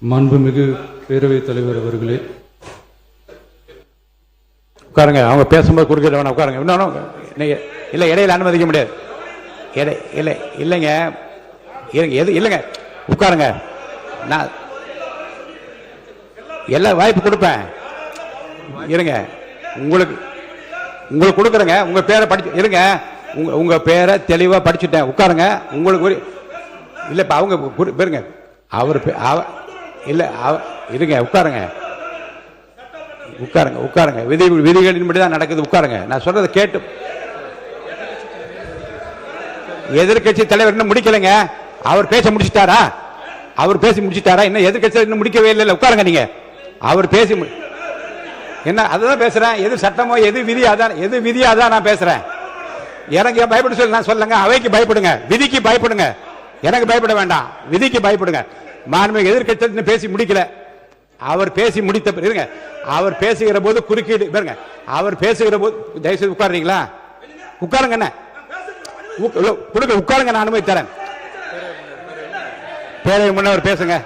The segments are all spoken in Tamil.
மாண்புமிகு பேரவைத் தலைவர் அவர்களே, உட்காருங்க. அவங்க பேசும்போது குறுக்கிட வேணாம், உட்காருங்க. இன்னொன்னும் இல்லை, இடையில அனுமதிக்க முடியாது. இல்லை இல்லைங்க, எது இல்லைங்க, உட்காருங்க. நான் எல்லா வாய்ப்பு கொடுப்பேன். இருங்க, உங்களுக்கு கொடுக்குறேங்க. உங்க பேரை படிச்சு இருங்க, உங்க பேரை தெளிவா படிச்சுட்டேன். உட்காருங்க. உங்களுக்கு இல்லை, இப்போ அவங்க பேருங்க, அவர் இல்லை இருங்க, உட்காருங்க உட்காருங்க உட்காருங்க. விதிகளின்படி தான் நடக்குது. உட்காருங்க. நான் சொல்றதை கேட்டு. எதிர்கட்சி தலைவர் இன்னும் முடிக்கலைங்க. அவர் பேச முடிச்சிட்டாரா? அவர் பேசி முடிச்சிட்டாரா? இன்னும் எதிர்கட்சி இன்னும் முடிக்கவே இல்லை. உட்காருங்க. நீங்க அவர் பேசி என்ன அதான் பேசுறேன். எது சட்டமோ எது விதி அதான், எது விதியோ அதான் நான் பேசுறேன். எனக்கு பயப்பட சொல்லி நான் சொல்லுங்க. அவைக்கு பயப்படுங்க, விதிக்கு பயப்படுங்க. எனக்கு பயப்பட வேண்டாம், விதிக்கு பயப்படுங்க. மாண்புமிகு எதிர்கட்சி பேசி முடிக்கல. அவர் பேசி முடித்த இருங்க, அவர் பேசுகிற போது குறுக்கீடு பாருங்க. அவர் பேசுகிற போது தயவுசெய்து உட்காருறீங்களா? உட்காருங்க. என்ன உட்காருங்க, நான் அனுமதி தரேன். பேரவை முன்னவர் பேசுங்க.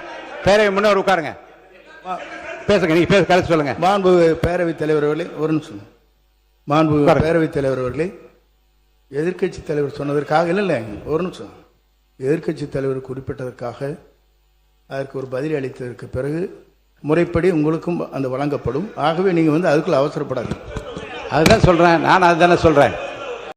பேரவை முன்னவர் உட்காருங்க, பேசுங்க. நீங்க பேச கருத்து சொல்லுங்க. மாண்பு பேரவைத் தலைவர் அவர்களே, ஒரு நிமிஷம். மாண்பு பேரவைத் தலைவர் அவர்களே, எதிர்கட்சி தலைவர் சொன்னதற்காக இல்லை, ஒரு நிமிஷம். எதிர்கட்சி தலைவர் குறிப்பிட்டதற்காக அதற்கு ஒரு பதில் அளித்ததற்கு பிறகு முறைப்படி உங்களுக்கும் அந்த வழங்கப்படும். ஆகவே நீங்க அதுக்குள்ள அவசரப்படாது. அதுதான் சொல்றேன், நான் அதுதானே சொல்றேன்.